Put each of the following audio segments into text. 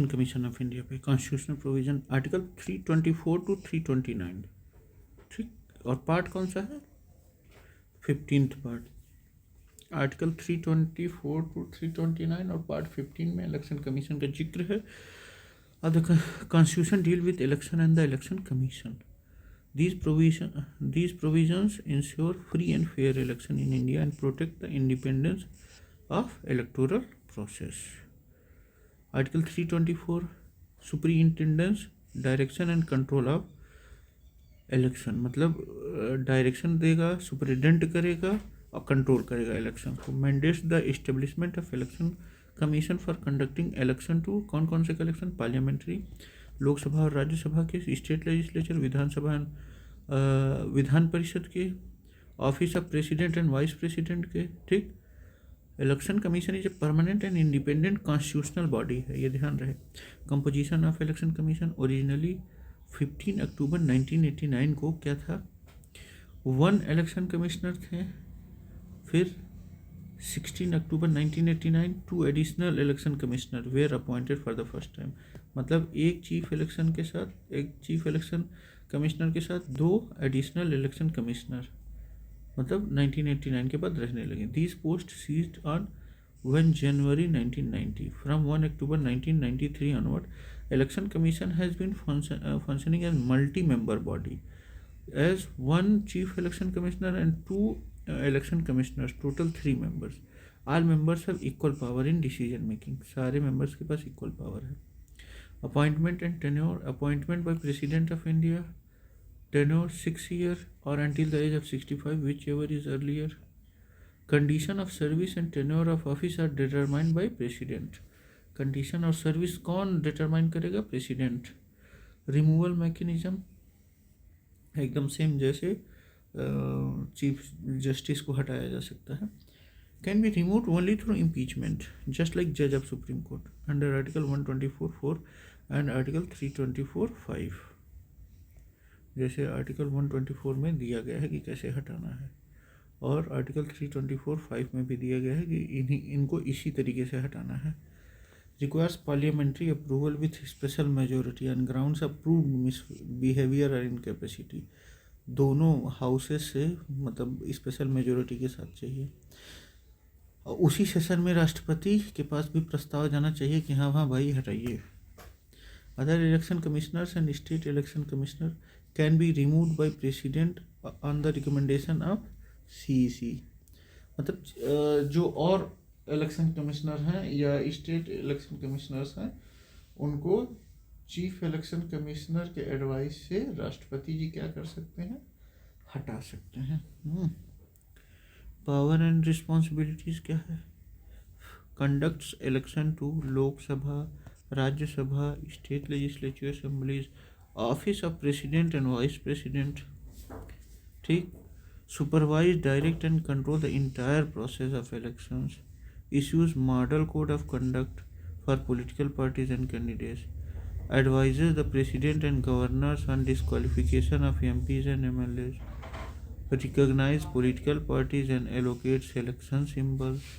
Commission of India पे constitutional provision article 324 to 329, ठीक। और पार्ट कौन सा है? 15th part. आर्टिकल 324 टू 329 और पार्ट 15 में इलेक्शन कमीशन का जिक्र है। अब the constitution deal with election and the election commission. These provisions ensure free and fair election in India and protect the independence of electoral process. Article 324 Superintendence, Direction and Control of Election, मतलब direction देगा, superintendent करेगा और control करेगा election को। Mandates the establishment of election commission for conducting election to कौन कौन से election? Parliamentary, Lok Sabha और राज्यसभा के, स्टेट लेजिस्लेचर, विधानसभा विधान परिषद के, office of president and vice president के, ठीक। Election commission is a permanent and independent constitutional body है, ये ध्यान रहे। Composition of election commission originally 15 अक्टूबर 1989 को क्या था? 1 इलेक्शन कमिश्नर थे। फिर 16 October 1989 2 additional election commissioner were appointed for the first time. मतलब एक चीफ इलेक्शन कमिश्नर के साथ 2 एडिशनल इलेक्शन कमिश्नर, मतलब 1989 के बाद रहने लगे। These post ceased on 1 January 1990। From 1 October 1993 onward, election commission has been functioning as multi member body as 1 chief election commissioner and 2 election commissioners, total 3 members. All members have equal power in decision making. सारे members के पास equal power है। Appointment and tenure, appointment by President of India, tenure 6 years or until the age of 65, whichever is earlier. Condition of service and tenure of office are determined by President. Condition of service कौन determine करेगा? President. Removal mechanism एकदम same जैसे chief justice को हटाया जा सकता है। Can be remove only through impeachment, just like जज of supreme court under article 124(4) and article 324(5). जैसे आर्टिकल 124 में दिया गया है कि कैसे हटाना है, और आर्टिकल 324(5) में भी दिया गया है कि इनको इसी तरीके से हटाना है। Requires parliamentary approval with special majority on grounds of proved misbehaviour और इनकैपेसिटी। दोनों हाउसेस से मतलब स्पेशल मेजोरिटी के साथ चाहिए। और उसी सेशन में राष्ट्रपति के पास भी प्रस्ताव जाना चाहिए कि हाँ भाई हटाइए। Other election commissioners and state election commissioner can be removed by president on the recommendation of CEC। मतलब जो और इलेक्शन कमिश्नर हैं या स्टेट इलेक्शन कमिश्नर्स हैं, उनको चीफ इलेक्शन कमिश्नर के एडवाइस से राष्ट्रपति जी क्या कर सकते हैं? हटा सकते हैं। पावर एंड रिस्पॉन्सिबिलिटीज़ क्या है? Conducts election to Lok Sabha, Rajya Sabha, state legislative assemblies, office of president and vice president, ठीक। Supervise, direct and control the entire process of elections, issues model code of conduct for political parties and candidates, advises the president and governors on disqualification of MPs and MLAs, recognize political parties and allocates election symbols।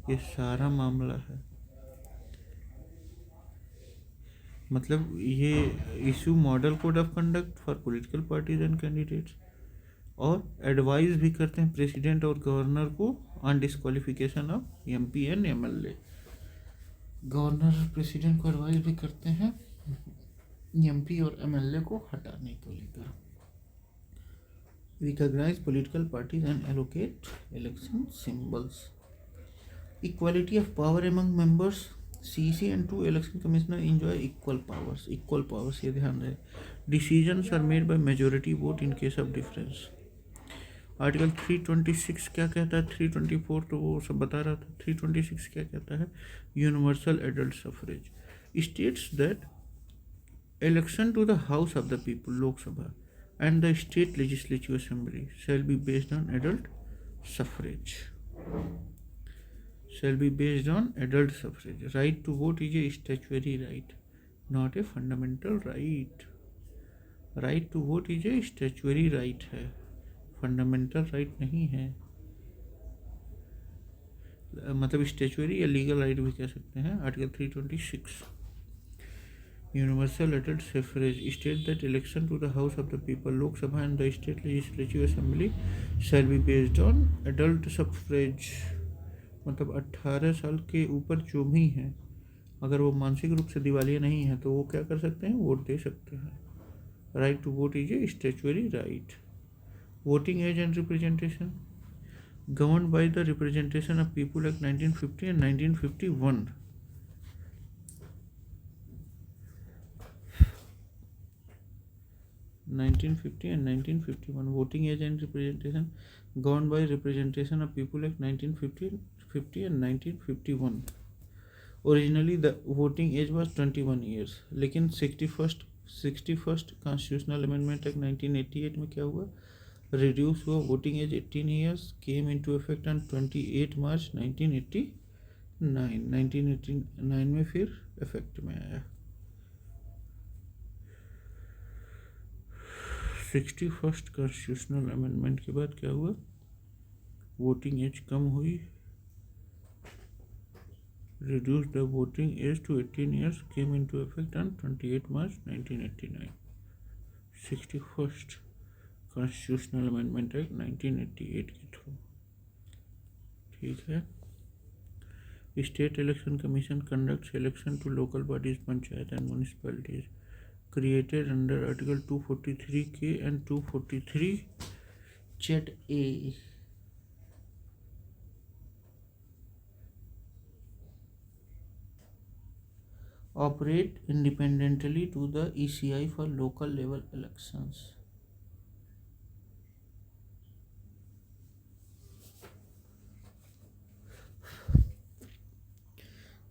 ये सारा मामला है। मतलब ये issue model code of conduct for political parties and candidates, और advice भी करते हैं प्रेसिडेंट और गवर्नर को on disqualification of MP and MLA। Governor और प्रेसिडेंट को एडवाइस भी करते हैं MP और MLA को हटाने को लेकर। Recognize political parties and allocate election symbols. Equality of power among members, CEC and 2 election commissioner enjoy equal powers, ये ध्यान रहे। Decisions are made by majority vote in case of difference. Article 326 क्या कहता है? 324 तो वो सब बता रहा था। 326 क्या कहता है? Universal adult suffrage states that election to the house of the people, Lok Sabha, and the state legislative assembly shall be based on adult suffrage. Right to vote is a statutory right, not a fundamental right. Right to vote is a statutory right है, fundamental right नहीं है। मतलब statutory या legal right भी कह सकते हैं। Article 326 Universal adult suffrage states that election to the House of the People, Lok Sabha and the State Legislative Assembly shall be based on adult suffrage. मतलब 18 साल के ऊपर जो भी हैं, अगर वो मानसिक रूप से दिवालिया नहीं है तो वो क्या कर सकते हैं, वोट दे सकते हैं. Right to vote is a statutory right. Voting age and representation governed by the Representation of People Act 1950 and 1951. 1950 and 1951. Voting age and representation governed by Representation of People Act 1950 and 1951. Originally the voting age was 21 years, लेकिन 61st Constitutional Amendment Act 1988 में क्या हुआ, reduce हुआ. Voting age 18 years came into effect on 28 March 1989 में फिर effect में आया. 61st constitutional amendment के बाद क्या हुआ, वोटिंग एज कम हुई, reduce the voting age to 18 years came into effect on 28 March 1989. 61st constitutional amendment act 1988 के थ्रू. ठीक है. State election commission conducts election to local bodies, panchayat and municipalities created under article 243 के and 243 ZA. Operate independently to the ECI for local level elections.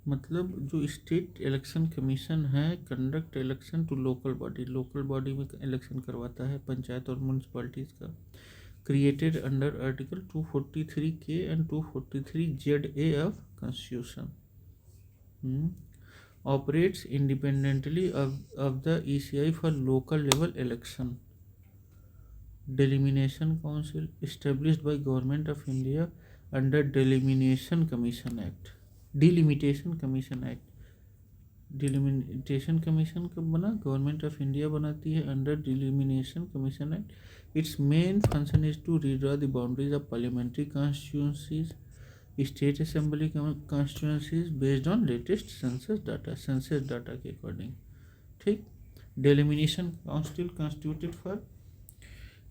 मतलब जो state election commission है conduct election to local body, local body में election करवाता है, पंचायत और municipalities का. Created under article 243 के and 243 ZA of constitution. Operates independently of the ECI for local level election. Delimitation council established by government of India under delimitation commission act. Delimitation commission act. Delimitation commission कब बना, government of India बनाती है under delimitation commission act. Its main function is to redraw the boundaries of parliamentary constituencies, state assembly constituencies based on latest census data के according. ठीक. Delimitation council constituted for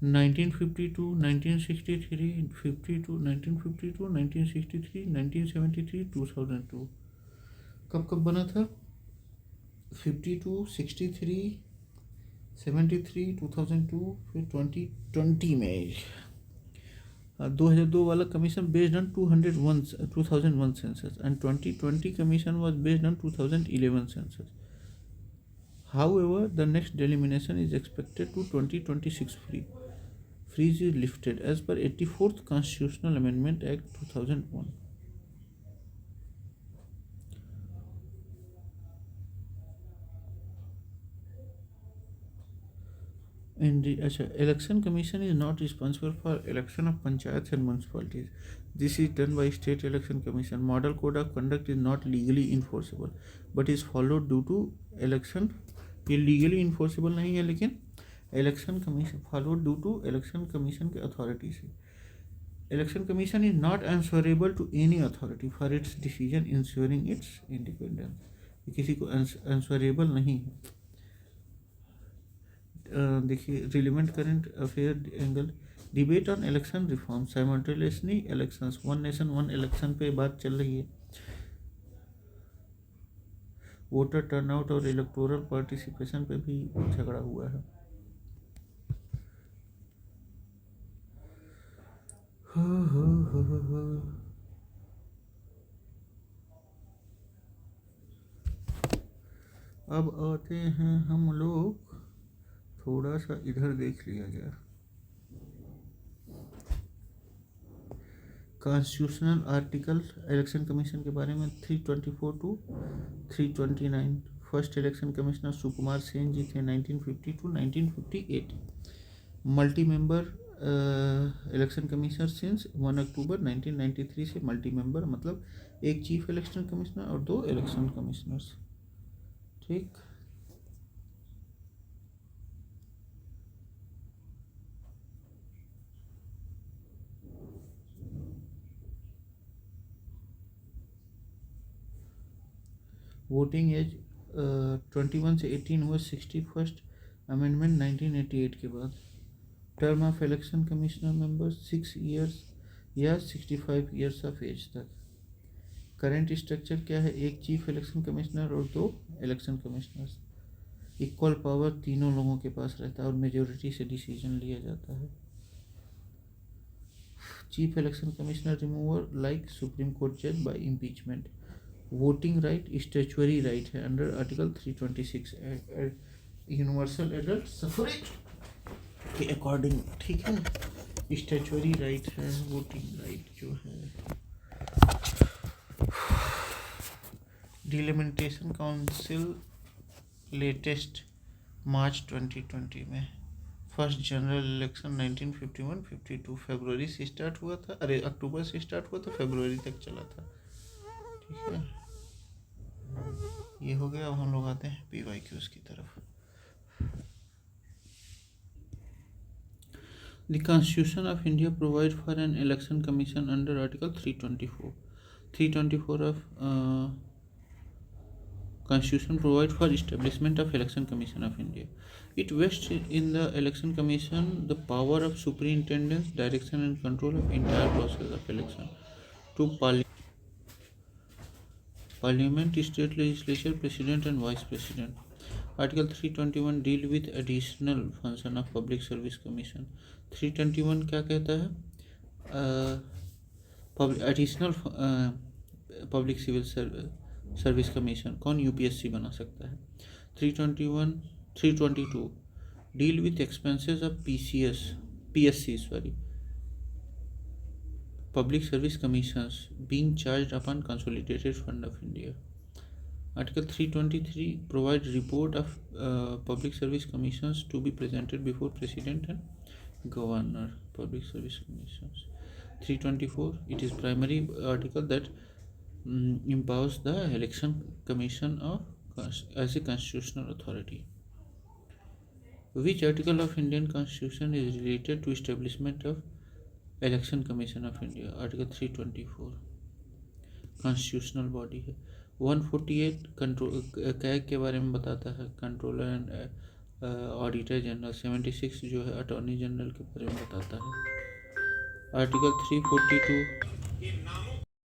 1952, 1963, 52, 1952, 1963, 1973, 2002. कब बना था, 52, 63, 73, 2002, फिर 2020 में 2002 वाला commission based on 2001 census and 2020 commission was based on 2011 census. However, the next delimitation is expected to 2026 freeze is lifted as per 84th Constitutional Amendment Act 2001. Election Commission is not responsible for election of panchayats and municipalities. This is done by State Election Commission. Model Code of Conduct is not legally enforceable, but is followed due to election. ये legally enforceable नहीं है, लेकिन election commission followed due to election commission के authority से. Election commission is not answerable to any authority for its decision ensuring its independence. किसी को answerable नहीं है. देखिए relevant current affair angle. Debate on election reform simultaneously elections, one nation one election पे बात चल रही है. वोटर टर्नआउट और इलेक्टोरल पार्टिसिपेशन पे भी झगड़ा हुआ है. अब आते हैं हम लोग, थोड़ा सा इधर देख लिया गया. कॉन्स्टिट्यूशनल आर्टिकल इलेक्शन कमीशन के बारे में 324 to 329. First election commissioner Sukumar Sen जी थे 1950 to 1958. Multi member election commissioner since 1 October 1993 से मल्टी मेंबर, मतलब एक चीफ इलेक्शन कमिश्नर और 2 इलेक्शन कमिश्नर्स. ठीक. वोटिंग एज 21 से 18 हुआ 61st अमेंडमेंट 1988 के बाद। Term of election commissioner member 6 years या 65 इयर्स ऑफ एज तक। करंट स्ट्रक्चर क्या है? एक चीफ इलेक्शन कमिश्नर और 2 इलेक्शन कमिश्नर्स। इक्वल पावर तीनों लोगों के पास रहता है और मेजोरिटी से डिसीजन लिया जाता है। Chief election commissioner removal like supreme court जज by impeachment. Voting right statutory right है under article 326 universal adult suffrage के अकॉर्डिंग, ठीक है। स्टैच्यूटरी राइट है वोटिंग राइट जो है। डिलिमिटेशन काउंसिल लेटेस्ट मार्च 2020 में। फर्स्ट जनरल इलेक्शन 1951-52 फरवरी से स्टार्ट हुआ था, अक्टूबर से स्टार्ट हुआ था, फरवरी तक चला था, ठीक है। ये हो गया। अब हम लोग आते हैं PYQs की तरफ। The Constitution of India provides for an election commission under Article 324. 324 of Constitution provides for establishment of Election Commission of India. It vests in the Election Commission the power of superintendence, direction and control of entire process of election to Parliament, State Legislature, President and Vice President. Article 321 deal with additional function of Public Service Commission. 321 क्या कहता है? Additional public civil service commission कौन UPSC बना सकता है? 322 deal with expenses of PSC public service commissions being charged upon consolidated fund of India. Article 323 provide report of public service commissions to be presented before President and Governor. Public service commissions. 324 it is primary article that empowers the election commission as a constitutional authority. Which article of Indian Constitution is related to establishment of election commission of India? Article 324 constitutional body है। 148 control CAG के बारे में बताता है, controller and auditor general. 76 जो है attorney general के बारे में बताता है। आर्टिकल 342